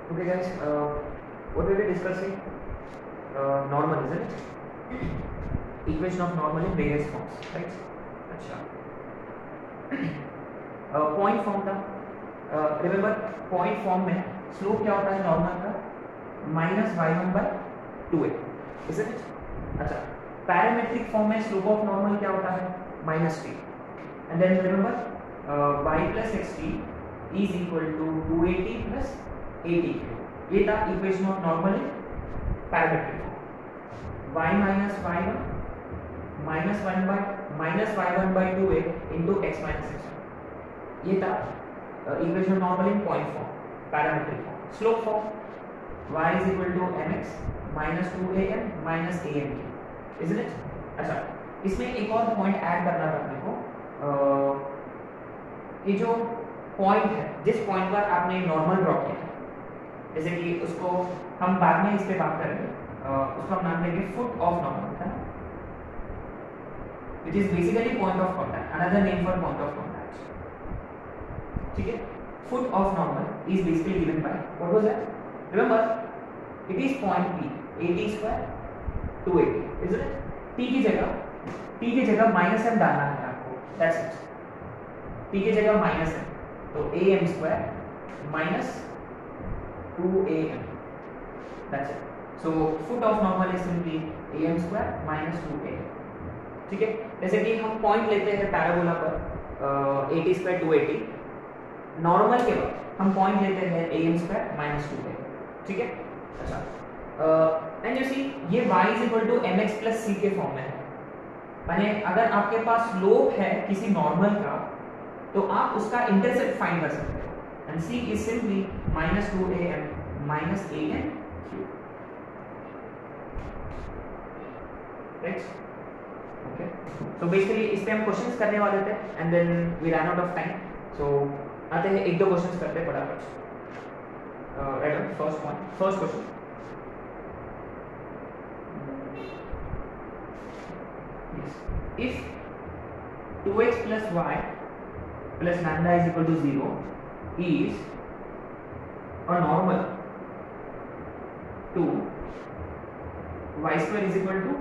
Okay guys, what we were discussing, normal, isn't it? Equation of normal in various forms, right? अच्छा, point form था, remember point form में slope क्या होता है normal का? minus y1 by 2a, isn't it? अच्छा, parametric form में slope of normal क्या होता है? minus t, and then remember y plus xt is equal to 2at plus 80. ये था equation of normal parametric form y minus y1 minus y1 by 2a into x minus x1. ये था equation of normal in point form parametric form. Slope form y is equal to mx minus 2am minus am, isn't it? अच्छा, इसमें एक और point add करना था अपने को. ये जो पॉइंट है, जिस पॉइंट पर आपने नॉर्मल ड्रॉ किया है, जैसे कि उसको हम बाद में इस पे बात करेंगे, उसको हम नाम देंगे फुट ऑफ नॉर्मल, है ना, which is basically point of contact, another name for point of contact. ठीक है, foot of normal is basically given by what was that? Remember it is point p 80 square 280, isn't it? t की जगह minus m डालना है आपको, that's it. t की जगह minus m, तो am square minus 2am, that's it. So foot of normal is simply am square minus 2am. ठीक है, जैसे कि हम पॉइंट लेते हैं पैराबोला पर 80 स्क्वायर 280, नॉर्मल के बाद हम पॉइंट लेते हैं am स्क्वायर माइनस 2am. ठीक है, अच्छा, एंड यू सी ये y is equal to mx plus c के फॉर्म में है. माने अगर आपके पास स्लोप है किसी नॉर्मल का, तो आप उसका इंटरसेप्ट फाइंड कर सकते हो, and c is simply minus 2am minus am cube, right? Okay, so basically इस पे हम क्वेश्चंस करने वाले थे, and then we ran out of time, so आते हैं एक दो क्वेश्चंस करते हैं फटाफट. Right, first point, first question. If 2x plus y plus lambda is equal to 0 is a normal to y square is equal to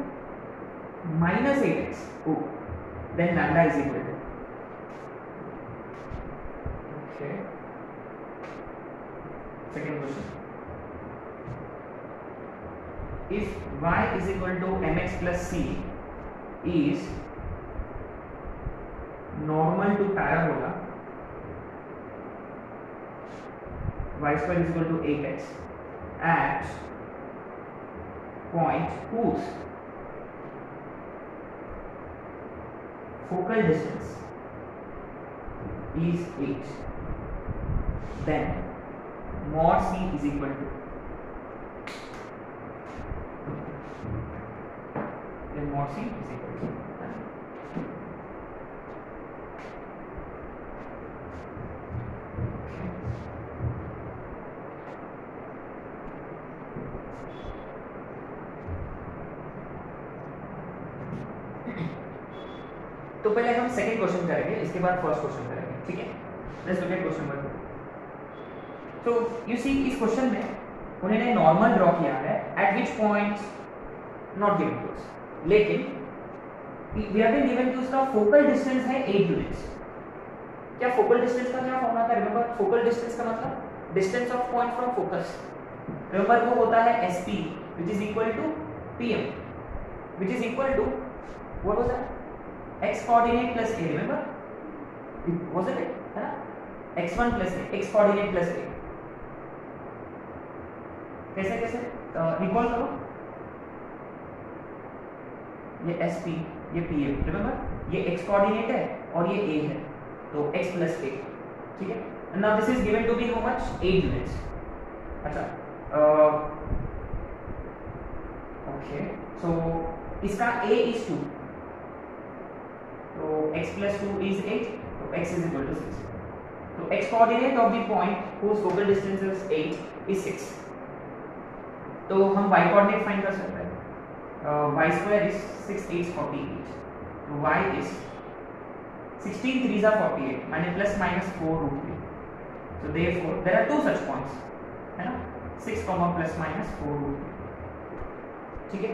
minus 8x, then lambda is equal to, okay, second question. If y is equal to mx plus c is normal to parabola y square is equal to 8x at point whose focal distance is 8, then mod c is equal to, then mod c is equal to, तो पहले हम second question करेंगे, इसके बाद first question करेंगे. ठीक है, let's look at question number 2. तो यू सी इस क्वेश्चन में उन्होंने नॉर्मल ड्रॉ किया है at which point not given to us, लेकिन वी हैव बीन गिवन कि उसका फोकल डिस्टेंस है 8 यूनिट्स. क्या फोकल डिस्टेंस का क्या फॉर्मूला था? रिमेंबर फोकल डिस्टेंस का मतलब distance of point from focus. Remember वो होता है sp which is equal to pm which is equal to what was that? x coordinate plus a, remember it wasn't it, है ना, x1 plus a, x coordinate plus a. कैसे कैसे recall करो, ये sp ये pm, remember ये x coordinate है और ये a है, तो x plus a. ठीक है, and now this is given to be how much? 8 units. अच्छा, okay, so इसका a is 2, तो x plus 2 is 8, तो x is equal to 6. तो x coordinate of the point whose focal distance is 8 is 6. तो हम y coordinate find कर सकते हैं. y square is 6 8 48, तो y is 16 3s are 48, माने plus minus 4 root 3. So therefore there are two such points, है ना. 6 प्लस माइनस 4 ठीक है।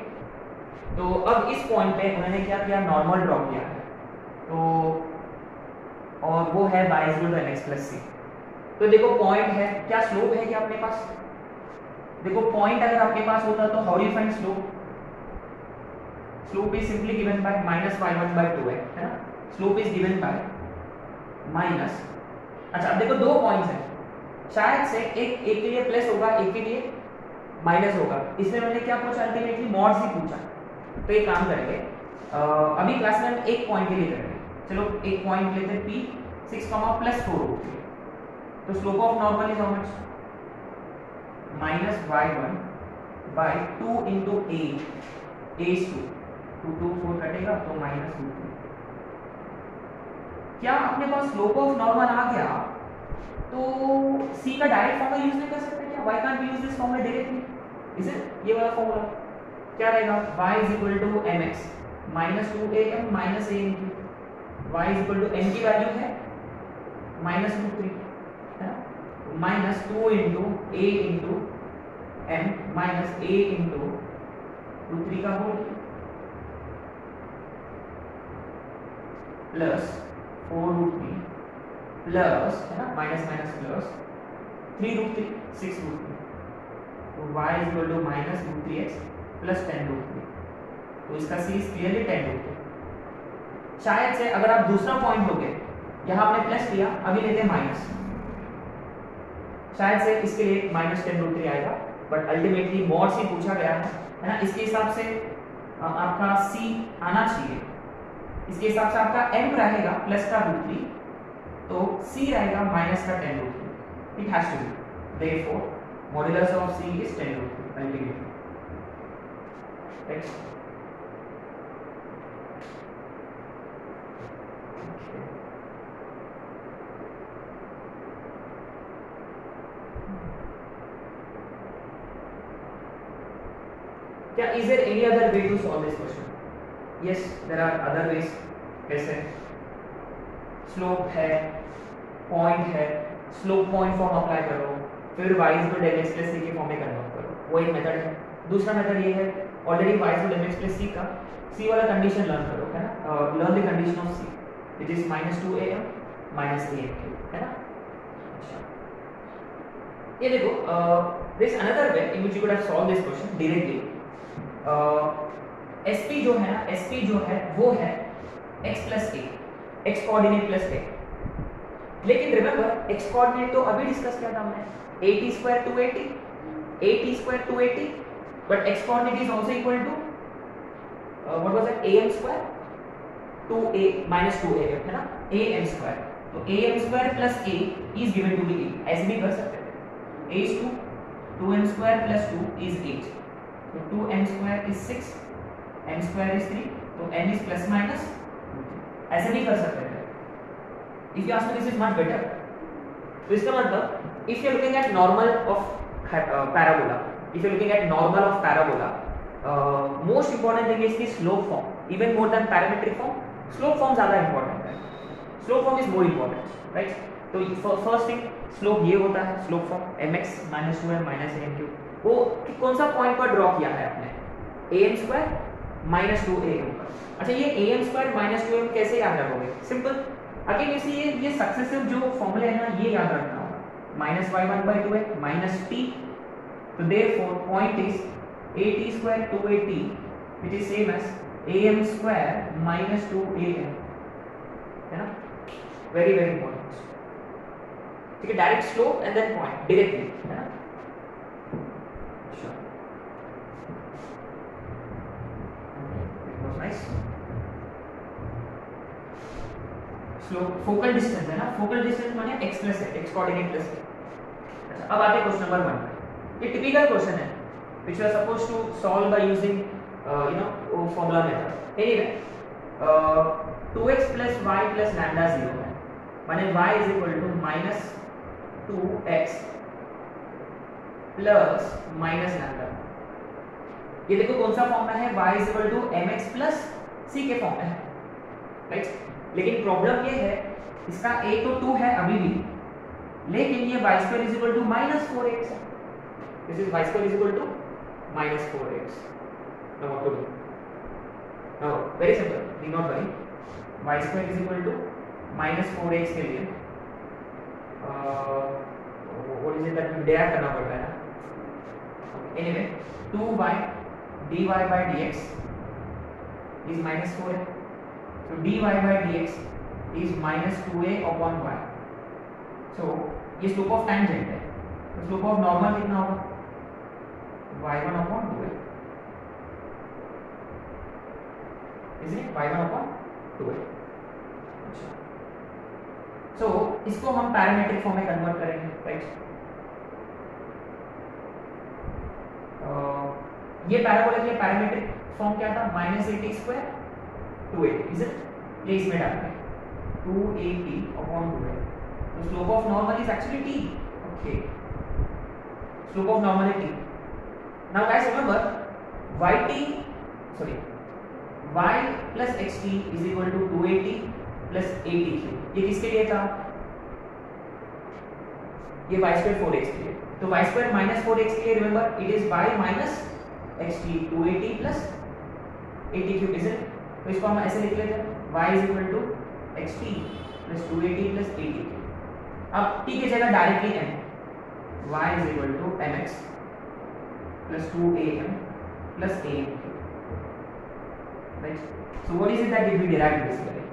तो अब इस पॉइंट पे उन्होंने क्या किया, नॉर्मल ड्रॉ किया है, तो और वो है y equal to mx plus C. तो देखो पॉइंट है, क्या स्लोप है क्या अपने पास? देखो पॉइंट अगर आपके पास होता तो how do you find slope? Slope is simply given by minus y1 by 2 है ना। Slope is given by minus, अच्छा अब देखो दो पॉइंट्स हैं, शायद से एक के लिए प्लस होगा, एक के लिए माइनस होगा। इसमें मैंने क्या पूछा, अल्टीमेटली मॉड ही पूछा। तो एक काम करेंगे, अभी क्लास में हम एक पॉइंट के लिए करेंगे, चलो एक पॉइंट लेते हैं p 6 प्लस 4 तो slope of normal is how much, minus y1 by 2 into a is 2 2 4 कटेगा तो माइनस 2। क्या अपने पास स्लोप ऑफ नॉर्मल आ गया तो c का डायरेक्ट फॉर्मूला यूज नहीं कर सकते क्या? why can't we use this formula directly? इसे ये वाला फॉर्मूला क्या रहेगा, y is equal to mx minus 2am minus a into y is equal to m की वैल्यू है minus √3 है ना, minus 2 into a into m minus a into √3 का होल प्लस 4√3 प्लस है ना, माइनस माइनस प्लस 3√3 6√3 तो y is equal to minus √3x plus 10√3 तो इसका c is clearly 10√3। शायद से अगर आप दूसरा पॉइंट लोगे, यहाँ आपने प्लस लिया, अभी लेते हैं माइनस, शायद से इसके लिए माइनस 10√3 आएगा, बट अल्टीमेटली मॉड c पूछा गया है ना, इसके हिसाब से आपका c आना चाहिए, इसके हिसाब से आपका m रहेगा प्लस का √3 तो c रहेगा माइनस का 10√3, it has to be, therefore modulus of c is 10√3 ultimately, right. क्या is there any other way to solve this question? Yes, there are other ways. कैसे? स्लोप है, पॉइंट है, slope point form apply करो, फिर y equal to mx plus c के form में convert करो, वो एक मेथड है। दूसरा मेथड ये है, already y equal to mx plus c का c वाला कंडीशन लर्न करो, है ना, learn the condition of c which is -2am -am3 है ना। अच्छा ये देखो, this another way in which you could have solve this question directly. SP जो है ना, SP जो है वो है x plus a, x coordinate plus a, लेकिन रिमेंबर x कोऑर्डिनेट तो अभी डिस्कस किया था हमने, 80 square 280, 80 square 280, but x coordinate is also equal to what was it, am square 2a minus 2am है ना, am स्क्वायर, तो am square plus a is given to be a, ऐसे भी कर सकते थे, a is 2, 2m square plus 2 is 8, तो 2m square is 6, m square is 3, तो m इज प्लस माइनस, ऐसे भी कर सकते हैं। If you ask me this is much better, तो इसका मतलब if you are looking at normal of parabola, if you are looking at normal of parabola, most important thing is the slope form, even more than parametric form, slope form ज्यादा important है, slope form is more important, right. तो first thing slope ये होता है, slope form mx - 2m - am3, वो कौन सा point पर ड्रॉ किया है आपने, am स्क्वायर माइनस 2am पर। अच्छा ये am स्क्वायर माइनस 2am कैसे याद रखोगे, सिंपल, अगेन इसी ये सक्सेसिव जो फॉर्मूले है ना, ये याद रखना होगा, -y1 by 2a minus t, तो therefore point is 80 square 280 which is same as am square minus 2am, है ना, वेरी वेरी इंपॉर्टेंट, ठीक है, direct slope and then point directly, है ना। नाइस, स्लोप फोकल डिस्टेंस है ना, फोकल डिस्टेंस माने x प्लस है, x कोऑर्डिनेट प्लस है। अच्छा अब आते हैं क्वेश्चन नंबर 1, ये टिपिकल क्वेश्चन है which we are supposed to solve by using you know formula method. Anyway 2x plus y plus lambda 0 है, माने y is equal to -2x plus minus lambda. ये देखो कौन सा फॉर्म में है, y is equal to mx plus c के form में है, राइट। लेकिन प्रॉब्लम ये है, इसका a तो 2 है अभी भी, लेकिन ये y square is equal to -4x है, This is y square is equal to minus 4x. Now what to do? Now very simple, need not worry. Y square is equal to minus 4x के लिए what is it that we derive करना पड़ता है ना? Anyway, 2y dy by dx is minus 4 है. So dy by dx is minus 2a upon y. So ये slope of tangent है. तो slope of normal कितना होगा? y1 upon 2a. Isn't it? y1 upon 2a. अच्छा. So इसको हम parametric form में कन्वर्ट करेंगे, राइट? ये पैराबोला के पैरामेट्रिक फॉर्म क्या था? -8t square 2a, is it? ये इसमें डालते हैं 2at upon 2a. तो slope of normal is actually t. Okay, slope of normal है t. Now guys remember y plus xt is equal to 2at plus 80. ये किसके लिए था? ये y square 4x के लिए. तो y square minus 4x के लिए remember it is y minus xt 2at plus 80 cube, is it? तो इसको हम ऐसे लिख लेते हैं y is equal to xt plus 2at plus 80 cube. अब t की जगह directly m, y is equal to mx plus 2am plus am cube, right? So what is it that we derived basically?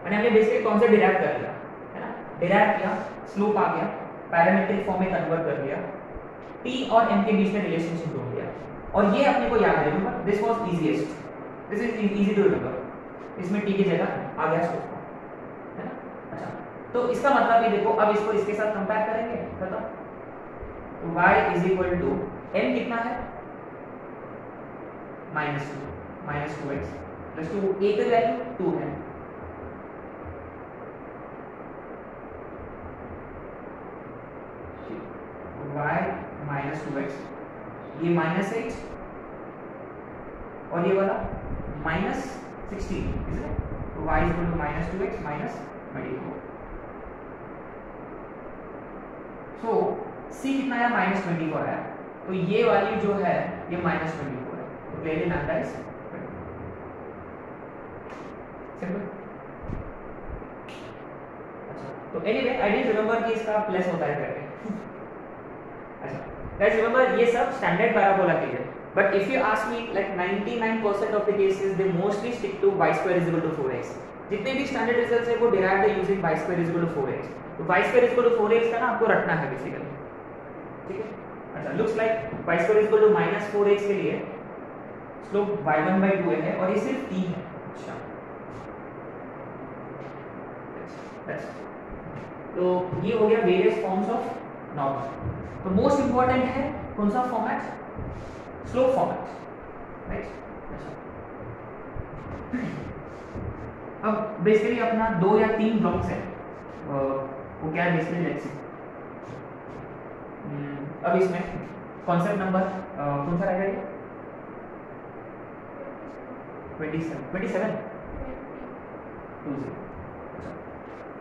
मैंने हमने basically concept derive कर लिया है ना, derive किया, स्लोप आ गया, पैरामेट्रिक फॉर्म में कन्वर्ट कर दिया, t और m के बीच में रिलेशनशिप ढूंढ लिया, और ये अपने को याद है. Remember this was easiest, this is easy to remember. इसमें t की जगह आ गया स्लोप है ना. अच्छा, तो इसका मतलब ये देखो, अब इसको इसके साथ कंपेयर करेंगे, बताओ. तो y is equal to m कितना है? -2x प्लस 2, a की वैल्यू 2 है. y minus 2x, ये -8 और ये वाला -16, तो y is equal to -2x minus 24. so c कितना है? -24 है. तो ये वाली जो है ये -24 है. तो क्लियरली लैम्डा इज सिंपल. अच्छा, तो एनीवे आई डिडंट रिमेंबर कि इसका प्लस होता है करके. अच्छा गाइस, रिमेंबर ये सब स्टैंडर्ड पैराबोला के लिए, but if you ask me like 99% of the cases they mostly stick to y square is equal to 4x. जितने भी स्टैंडर्ड रिजल्ट्स है वो डिराइव्ड है using y square is equal to 4x. तो y square is equal to 4x का ना आपको रटना है बेसिकली, ठीक है? अच्छा, looks like y square is equal to -4x के लिए स्लोप y1 by 2a है और ये सिर्फ t है. अच्छा, तो ये हो गया वेरियस फॉर्म्स ऑफ नॉर्मल. तो मोस्ट इंपॉर्टेंट है कौन सा फॉर्मेट? Slope format, right? अब बेसिकली अपना 2 या 3 ब्लॉक्स है, वो क्या है बेसिकली, लेट्स सी. अब इसमें कॉन्सेप्ट नंबर कौन सा रहेगा? ये 27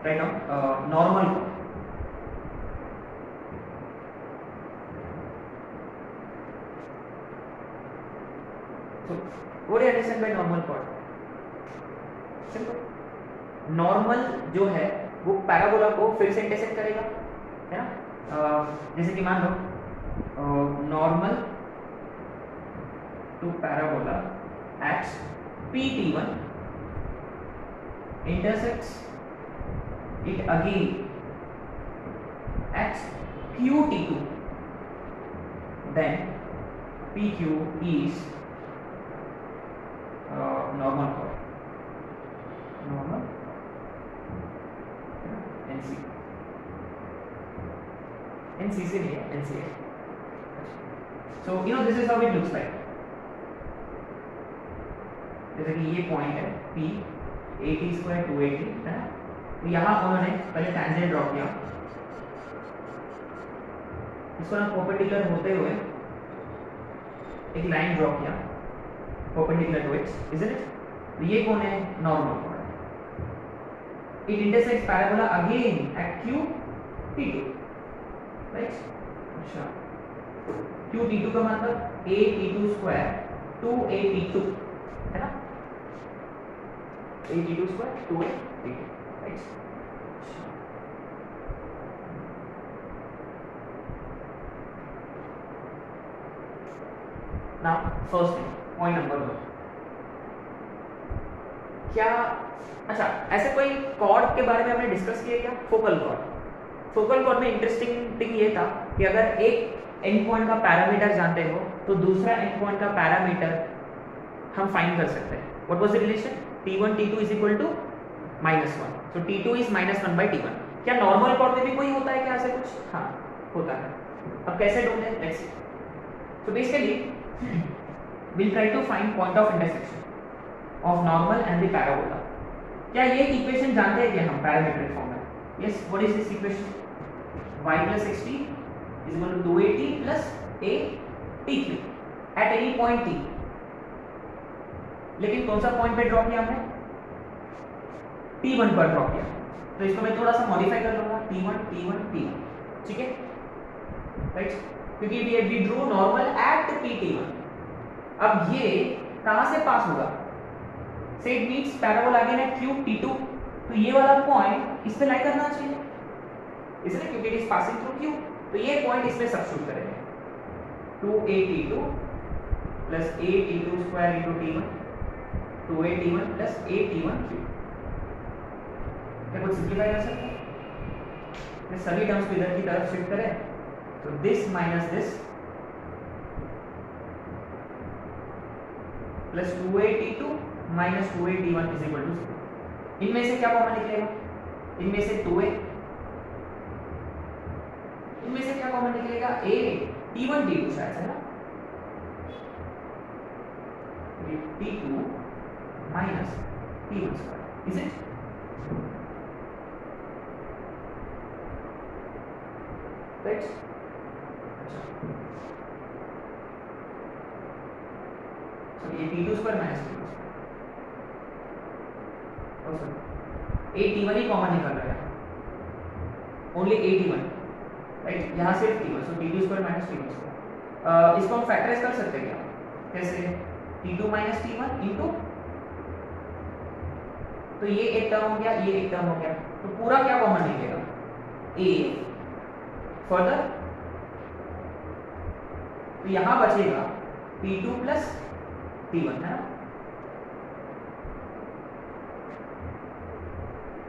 राइट नाउ नॉर्मल को so what do you understand by normal chord? simple. Normal जो है वो पैराबोला को फिर से इंटरसेक्ट करेगा, है ना? जैसे कि मान लो normal to parabola at PT1 intersects it again at QT2, then PQ is normal chord, normal NC, NC से नहीं है, NC है. So you know this is how it looks like. जैसे कि ये पॉइंट है P 80 स्क्वायर 280 है ना. तो यहाँ उन्होंने पहले टेंजेंट ड्रॉ किया, इसको ना परपेंडिकुलर होते हुए एक लाइन ड्रॉ किया perpendicular to it, isn't it? तो ये कौन है? Normal chord. It intersects parabola again at Q P2, right? अच्छा, क्यू टी टू का मतलब A T to square 2a t2 है ना, a t2 square 2a t2 right. Now first thing point number 1 क्या, अच्छा ऐसे कोई कॉर्ड के बारे में हमने डिस्कस किया क्या, फोकल कॉर्ड। फोकल कॉर्ड में इंटरेस्टिंग थिंग ये था कि अगर एक एंड पॉइंट का पैरामीटर जानते हो तो दूसरा एंड पॉइंट का पैरामीटर हम फाइंड कर सकते हैं। What was the relation, t1 t2 is equal to -1, so t2 is -1 by t1। क्या नॉर्मल कॉर्ड में भी कोई होता है क्या ऐसे कुछ, हाँ होता है। अब कैसे ढूंढे, let's see. So basically we'll try to find point of intersection of normal and the parabola। क्या ये इक्वेशन जानते हैं क्या हम पैरामीट्रिक फॉर्म में, yes what is this equation, y plus xt is equal to 2at plus a t3 at any point t। लेकिन कौन सा पॉइंट पे ड्रॉ किया हमने, t1 पर ड्रॉ किया, तो इसको मैं थोड़ा सा मॉडिफाई कर लूंगा t1 t1 t1, ठीक है राइट, क्योंकि we drew normal at pt1। अब ये कहां से पास होगा, so it means parabola again at q t2, तो ये वाला पॉइंट इस पे लाई करना चाहिए, इसलिए क्योंकि it is passing through q, तो ये पॉइंट इसमें सब्स्टिट्यूट करेंगे 2a t2 plus a t2 square into t1 2a t1 plus a t1 q। क्या कुछ सिंपलीफाई कर सकते हैं, ये सभी टर्म्स को इधर की तरफ शिफ्ट करें, तो this minus this plus 2a t2 minus 2a t1 is equal to 0। इनमें से क्या कॉमन निकलेगा, इनमें से 2a, इनमें से क्या कॉमन निकलेगा a t1 t2 शायद है ना, t2 minus t1 square is it, right. ये t2 square minus t2 square, a t1 he common निकल रहा है, ओनली a t1 राइट, यहाँ सिर्फ t1, सो t2 square minus t1 square. इसको हम फैक्टराइज कर सकते हैं क्या, कैसे, t2 माइनस t1 इनटू, तो ये एक टर्म हो गया, ये एक टर्म हो गया, तो पूरा क्या कॉमन निकलेगा, a फर्दर, तो यहां बचेगा t2 प्लस t1 है ना,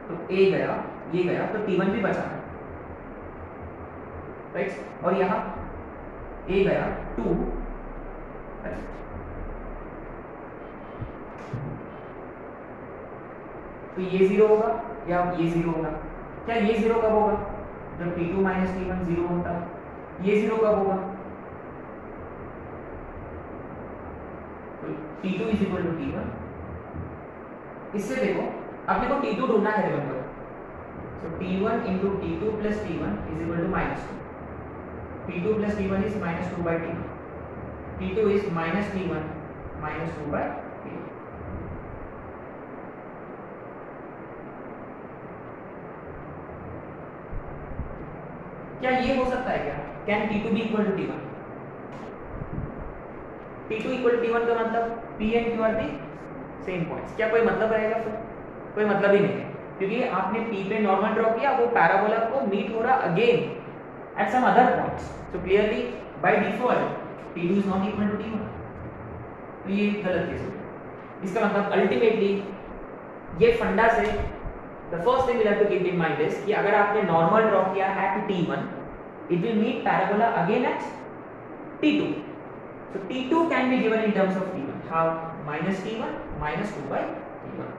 तो a गया, ये गया, तो t1 भी बचा राइट, और यहां a गया 2, तो ये 0 होगा या ये 0 होगा, क्या ये 0 कब होगा, जब t2 माइनस t1 0 होता है, ये 0 कब होगा, t2 is equal to t1। इससे देखो आपने को t2 ढूंढना है, remember, so t1 into t2 plus t1 is equal to -2, t2 plus t1 is -2 by t1, t2 is minus t1 minus 2 by t1। क्या ये हो सकता है क्या, can t2 be equal to t1, t2 equal to t1 का मतलब p and q are the same points, क्या कोई मतलब रहेगा, फिर कोई मतलब ही नहीं है, क्योंकि आपने p पे नॉर्मल ड्रॉ किया, वो पैराबोला को मीट हो रहा again at some other points, so clearly by default t2 is not equal to t1, तो ये गलत केस हो गया। इसका मतलब अल्टीमेटली ये funda so the first thing we have to keep in mind is कि अगर आपने नॉर्मल ड्रॉ किया at t1 it will meet parabola again at t2, so t2 can be given in terms of t1, how minus t1 minus 2 by t1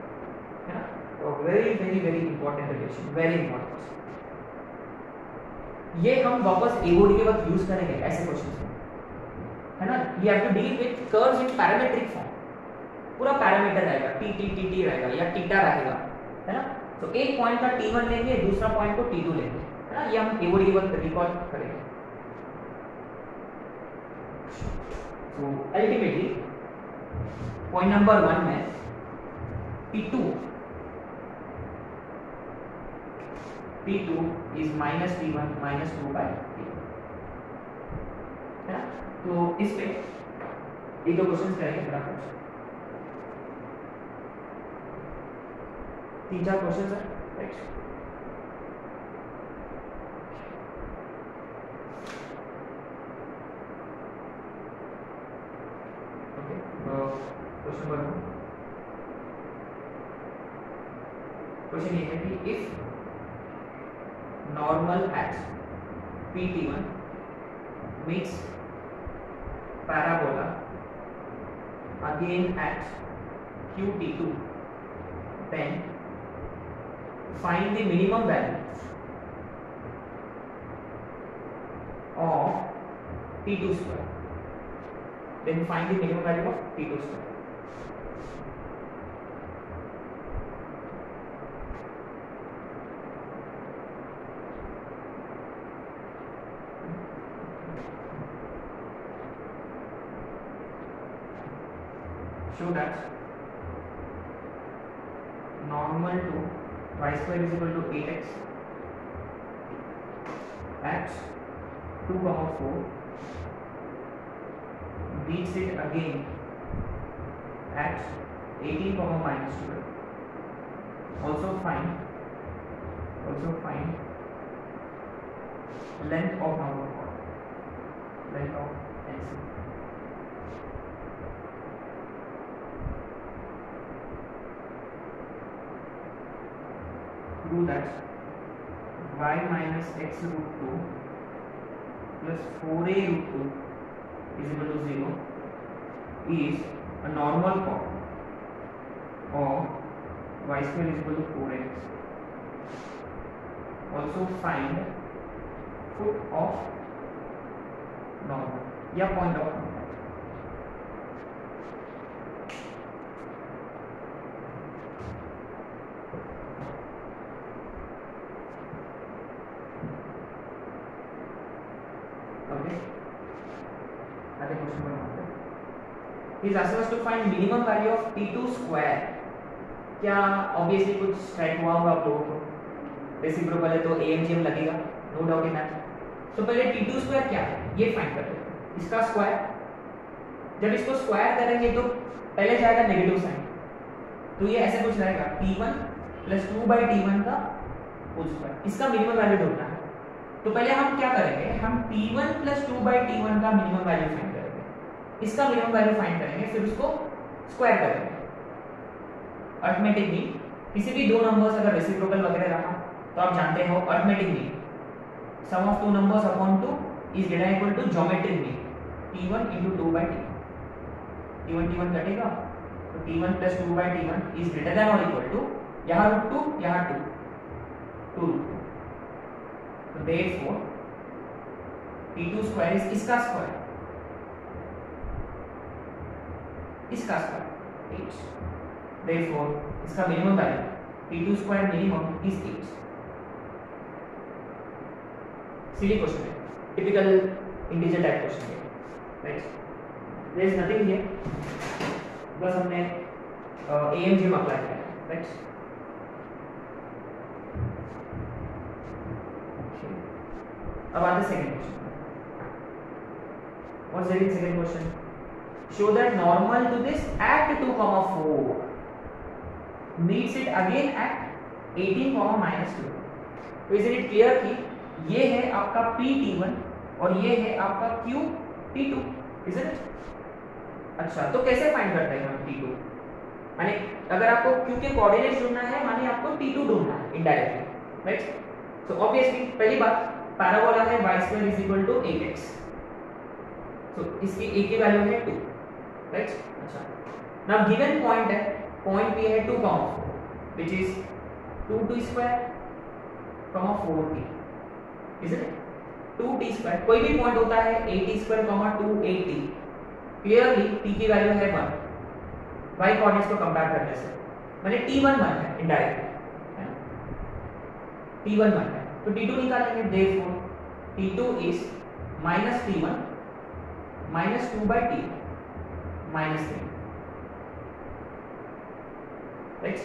है ना, तो very important relation, very important। ये हम वापस एबोडी के वक्त use करेंगे ऐसे क्वेश्चंस में, है ना, you have to deal with curves in parametric form, पूरा पैरामीटर रहेगा t t t t रहेगा या थीटा रहेगा, है ना, तो एक पॉइंट का t1 लेंगे, दूसरा पॉइंट को t2 लेंगे, है ना, ये हम एबोडी के वक्त रिकॉर्ड करेंगे। So ultimately point number 1 में P2 is minus P1 minus 2 by P2 है तो इस पे एक दो क्वेश्चन करेंगे फटाफट, 3-4 क्वेश्चन है, राइट। क्वेश्चन नंबर 1, क्वेश्चन ये है कि if normal at PT1 meets parabola again at QT2, then find the minimum value of T2 square. Then find the minimum value of T2 square. Show that normal to y square is equal to 8x at 2, 4 beats it again at 18, minus 12. Also find length of normal chord, length of NC. Prove that y minus x root 2 plus 4a root 2 is equal to 0 is a normal chord of y square is equal to 4x. Also find foot of normal या point of normal. He is asking us to find minimum value of T2 square. क्या obviously कुछ strike हुआ होगा आप लोगों को, reciprocal है तो AMGM लगेगा, नो डाउट इन दैट। तो पहले T2 स्क्वायर क्या है ये फाइंड करते हैं। इसका स्क्वायर, जब इसको स्क्वायर करेंगे तो पहले जाएगा नेगेटिव साइन, तो ये ऐसे कुछ रहेगा T1 प्लस 2/T1 का होल स्क्वायर। इसका मिनिमम वैल्यू ढूंढना है, तो पहले हम क्या करेंगे, हम T1 प्लस 2/T1 का मिनिमम वैल्यू फाइंड करेंगे, इसका मिनिमम वैल्यू फाइंड करेंगे, फिर उसको स्क्वायर करेंगे। अरिथमेटिक मीन, किसी भी दो नंबर्स अगर रेसिप्रोकल वगैरह रहा तो आप जानते हो arithmetic mean sum of two numbers upon 2 is greater equal to geometric mean T1 into 2/T1। T1 कटेगा तो T1 plus 2/T1 is greater than or equal to, यहाँ √2 यहाँ 2 √2, so therefore T2 square is इसका square, इसका square 8, therefore इसका minimum value T2 square minimum is 8। Silly question है, typical integer type question है, right. There is nothing here, बस हमने AMGM apply किया है, राइट। अब आते हैं second question. What's the second question? Show that normal to this at 2, 4 meets it again at 18, minus 2। तो इज इट क्लियर कि ये है आपका PT1 और ये है आपका QT2, इज इट? अच्छा, तो कैसे फाइंड करते हैं हम T2? माने अगर आपको Q के कोऑर्डिनेट्स ढूंढना है, माने आपको T2 ढूंढना है इनडायरेक्टली, राइट। सो ऑब्वियसली पहली बात, पैराबोला है y² is equal to 8x, तो इसकी a की वैल्यू है 2, राइट। अच्छा, नाउ गिवन पॉइंट है, पॉइंट पे है 2, 4 which is 2t square, 4t, is it? 2t square, कोई भी पॉइंट होता है 8t square, 2 8t, clearly t की वैल्यू है 1, y कोऑर्डिनेट्स को कंपेयर करने से, माने t1 1 है इनडायरेक्टली, t1 1 है, तो t2 निकालेंगे, therefore t2 is minus t1 minus 2/t minus 3, right.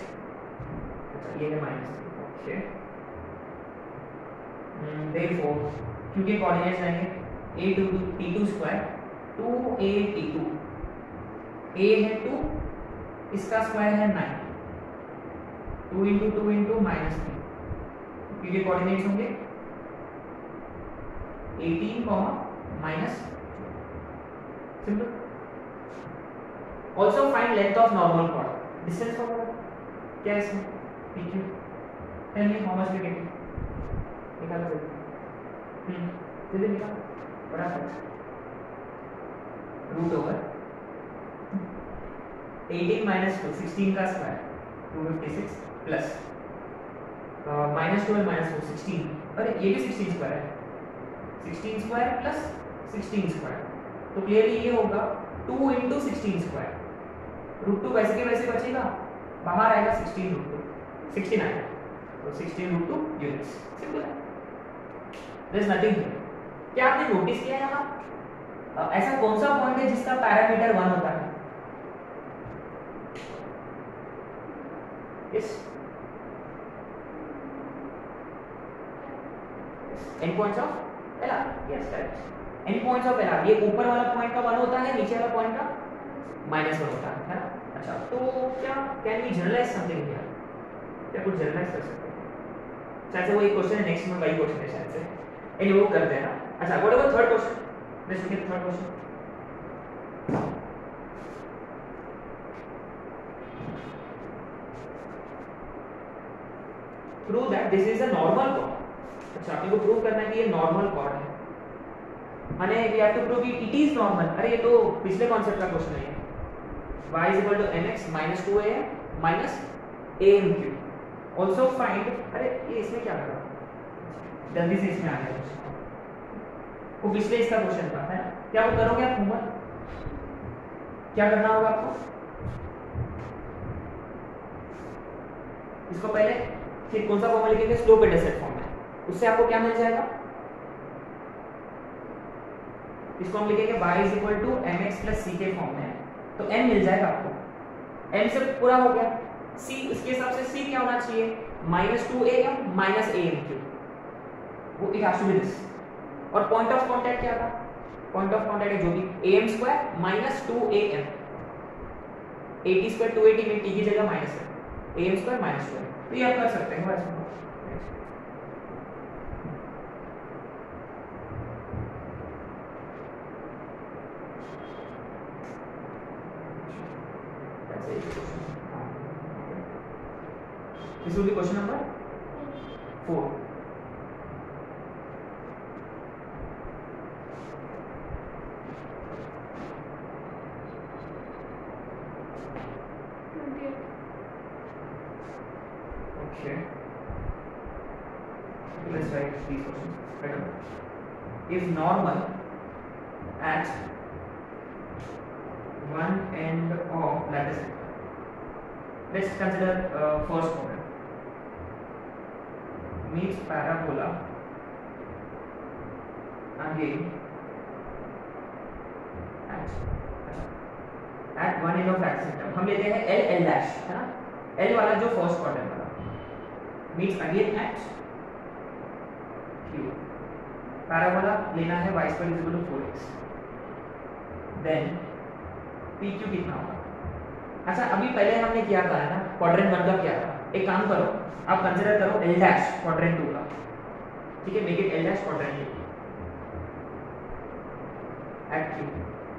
अच्छा, ये है माइनस 3, ओके। देयरफॉर Q के कोऑर्डिनेट्स रहेंगे a to T2 square 2a a है 2, इसका स्क्वायर है 9, 2 इंटू 2 इंटू माइनस 3, क्योंकि कोऑर्डिनेट्स होंगे 18, minus, simple. Also find length of normal chord, distance formula क्या है इसमें, PQ, tell me how much we get, निकालो जल्दी निकालो फटाफट, रूट ओवर 18 माइनस 2, 16 का स्क्वायर 256 प्लस माइनस 12 माइनस 4 16, अरे ये भी 16 स्क्वायर है, 16 स्क्वायर प्लस 16 स्क्वायर, तो क्लियरली ये होगा 2 इंटू 16 स्क्वायर, रूट 2 वैसे के वैसे बचेगा, बाहर आएगा 16 रूट 2, 16 आएगा, तो 16 रूट 2 यूनिट्स, सिंपल है, देयर इज नथिंग हियर। क्या आपने नोटिस किया यहाँ ऐसा कौन सा पॉइंट है जिसका पैरामीटर 1 होता है, yes and points of LR, yes correct, and points of LR, ये ऊपर वाला पॉइंट का 1 होता है, नीचे वाला पॉइंट का -1 होता है ना। अच्छा, तो क्या can we generalize something here, क्या कुछ जनरलाइज कर सकते हैं, शायद से वो एक क्वेश्चन है, नेक्स्ट में वही क्वेश्चन है शायद से, एंड वो करते हैं ना। अच्छा, what about third question, let's look at third question. Prove that this is a normal cord. अच्छा, आपको को प्रूव करना है कि ये नॉर्मल कॉर्ड है, माने वी हैव टू प्रूव कि इट इज नॉर्मल। अरे ये तो पिछले कॉन्सेप्ट का क्वेश्चन है, y is equal to mx minus 2am minus amq, also find, अरे ये इसमें क्या कर रहा हूँ, जल्दी से इसमें आ गया कुछ, वो पिछले इसका क्वेश्चन था है ना। क्या वो करोगे आप होमवर्क, क्या करना होगा आपको, इसको पहले फिर कौन सा फॉर्मूला लिखेंगे, स्लोप इंटरसेप्ट फॉर्म में, उससे आपको क्या मिल जाएगा, इसको हम लिखेंगे y is equal to mx plus c के फॉर्म में, तो m मिल जाएगा आपको, m से पूरा हो गया, c इसके हिसाब से c क्या होना चाहिए, -2am minus amq, वो it has to be this. और पॉइंट ऑफ कांटेक्ट क्या था, पॉइंट ऑफ कांटेक्ट जो भी am square minus 2am, 80 square 280 में t की जगह माइनस है, am स्क्वायर minus 2am, तो ये आप कर सकते हैं वैसे। This will be question number 4. Okay. Let's write these questions. Better. If normal at one end of lattice sector, let's consider first problem. Meets parabola again at one end of lattice sector, हम लेते हैं L dash है ना, L वाला जो first quadrant वाला meets again at Q, parabola लेना है y square is equal to 4x, then PQ कितना होगा। अच्छा, अभी पहले हमने क्या कहा ना, क्वाड्रेंट 1 का क्या था, एक काम करो आप कंसीडर करो L डैश क्वाड्रेंट 2 का, ठीक है, make it L dash quadrant 2 at Q।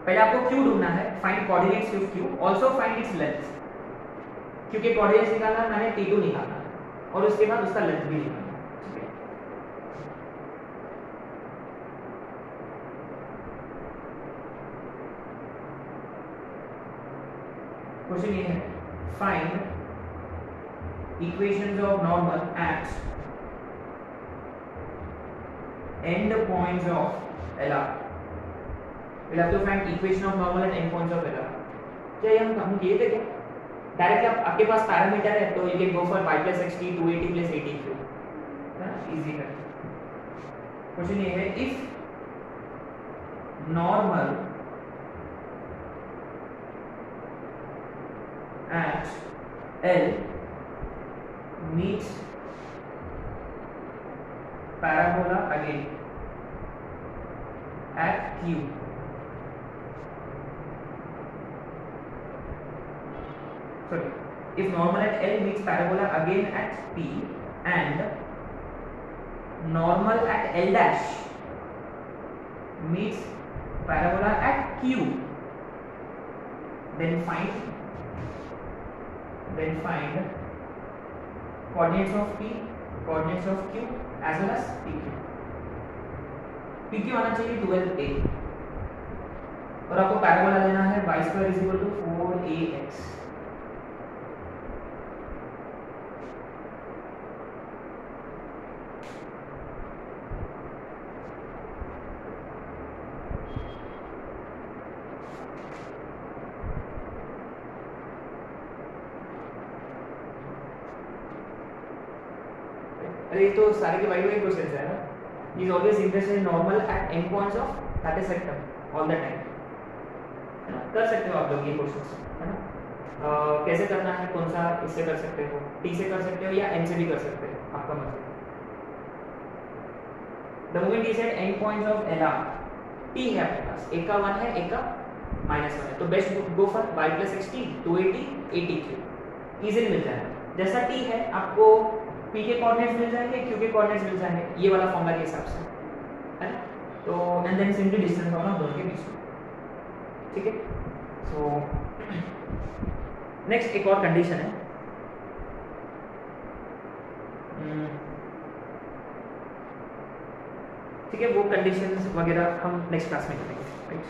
पहले आपको Q ढूंढना है, find coordinates of Q, also find its length, क्योंकि कोऑर्डिनेट्स निकालना मैंने T2 निकालना है और उसके बाद उसका लेंथ भी निकालना है, ठीक है। क्वेश्चन ये है, find equations of normal at end points of LR. We'll have to find equation of normal at end points of LR. क्या ये हम किए थे क्या, डायरेक्टली आपके पास पैरामीटर है तो you can go for y plus xt 280 plus 80q, है ना, इजी है। क्वेश्चन ये है, if normal at L meets parabola again at Q, sorry, if normal at L meets parabola again at P and normal at L dash meets parabola at Q, then find coordinates of P, coordinates of Q as well as PQ. PQ आना चाहिए 12a और आपको parabola लेना है y square is equal to 4ax. अरे तो सारे के वाई क्वेश्चन है ना. He is always interested in normal at end points of that is sector all the time, है ना. कर सकते हो आप लोग ये क्वेश्चंस, है ना. कैसे करना है, कौन सा इससे कर सकते हो, टी से कर सकते हो या एन से भी कर सकते हो, आपका मतलब. The moment he said and points of L R T है आपके पास, एक का 1 है एक का -1 है, तो best go for y + 16 280 83 easily मिल जाएगा. जैसा टी है आपको P के कोऑर्डिनेट्स मिल जाएंगे, Q के कोऑर्डिनेट्स मिल जाएंगे, ये वाला फॉर्मूला के हिसाब से, है ना. तो and then simply distance formula दोनों के बीच में, ठीक है. सो नेक्स्ट एक और कंडीशन है, ठीक है. वो कंडीशंस वगैरह हम नेक्स्ट क्लास में करेंगे, राइट.